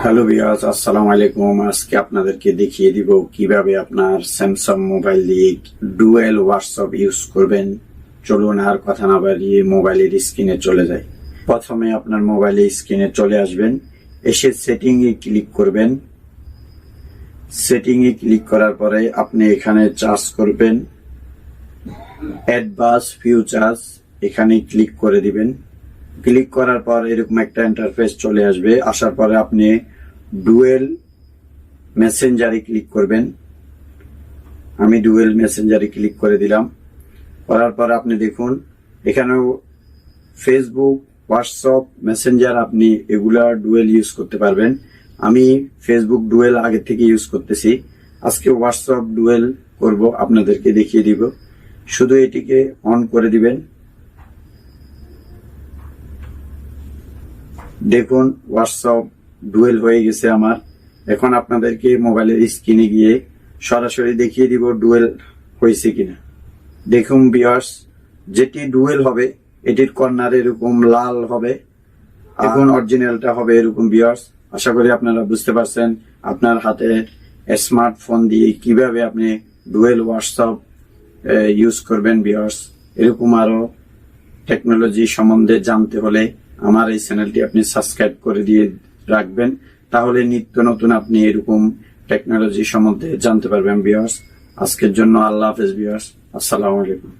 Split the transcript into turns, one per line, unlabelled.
Hello viewers, আসসালামু আলাইকুম। আজকে আপনাদেরকে দেখিয়ে দিব কিভাবে আপনার স্যামসাং মোবাইল দিয়ে ডুয়েল হোয়াটসঅ্যাপ ইউজ করবেন। চলুন আর কথা না বাড়িয়ে মোবাইলের স্ক্রিনে চলে যাই। প্রথমে আপনার মোবাইলের স্ক্রিনে চলে আসবেন, এসে সেটিং এ ক্লিক করবেন। সেটিং এ ক্লিক করার পরে আপনি এখানে চার্জ করবেন অ্যাডভান্স ফিচার্স, এখানে ক্লিক করে দিবেন। ক্লিক করার পর এরকম একটা ইন্টারফেস চলে আসবে। আসার পরে আপনি ডুয়েল মেসেঞ্জারে ক্লিক করবেন। আমি ডুয়েল মেসেঞ্জারে ক্লিক করে দিলাম। করার পর আপনি দেখুন এখানেও ফেসবুক, হোয়াটসঅ্যাপ, মেসেঞ্জার আপনি এগুলা ডুয়েল ইউজ করতে পারবেন। আমি ফেসবুক ডুয়েল আগে থেকে ইউজ করতেছি, আজকে হোয়াটসঅ্যাপ ডুয়েল করব, আপনাদেরকে দেখিয়ে দিব। শুধু এটিকে অন করে দিবেন। দেখুন হোয়াটসঅ্যাপ ডুয়েল হয়ে গেছে আমার। এখন আপনাদেরকে মোবাইলের স্ক্রিনে গিয়ে সরাসরি দেখিয়ে দিব ডুয়েল হয়েছে কিনা। দেখুন ভিউয়ার্স, যেটি ডুয়েল হবে এটির কর্নার এরকম লাল হবে, এখন অরিজিনালটা হবে এরকম। ভিউয়ার্স, আশা করি আপনারা বুঝতে পারছেন আপনার হাতে স্মার্টফোন দিয়ে কিভাবে আপনি ডুয়েল হোয়াটসঅ্যাপ ইউজ করবেন। ভিউয়ার্স, এরকম আরো টেকনোলজি সম্বন্ধে জানতে হলে আমার এই চ্যানেলটি আপনি সাবস্ক্রাইব করে দিয়ে রাখবেন, তাহলে নিত্য নতুন আপনি এরকম টেকনোলজি সম্বন্ধে জানতে পারবেন। ভিউয়ার্স, আজকের জন্য আল্লাহ হাফেজ। ভিউয়ার্স, আসসালামু আলাইকুম।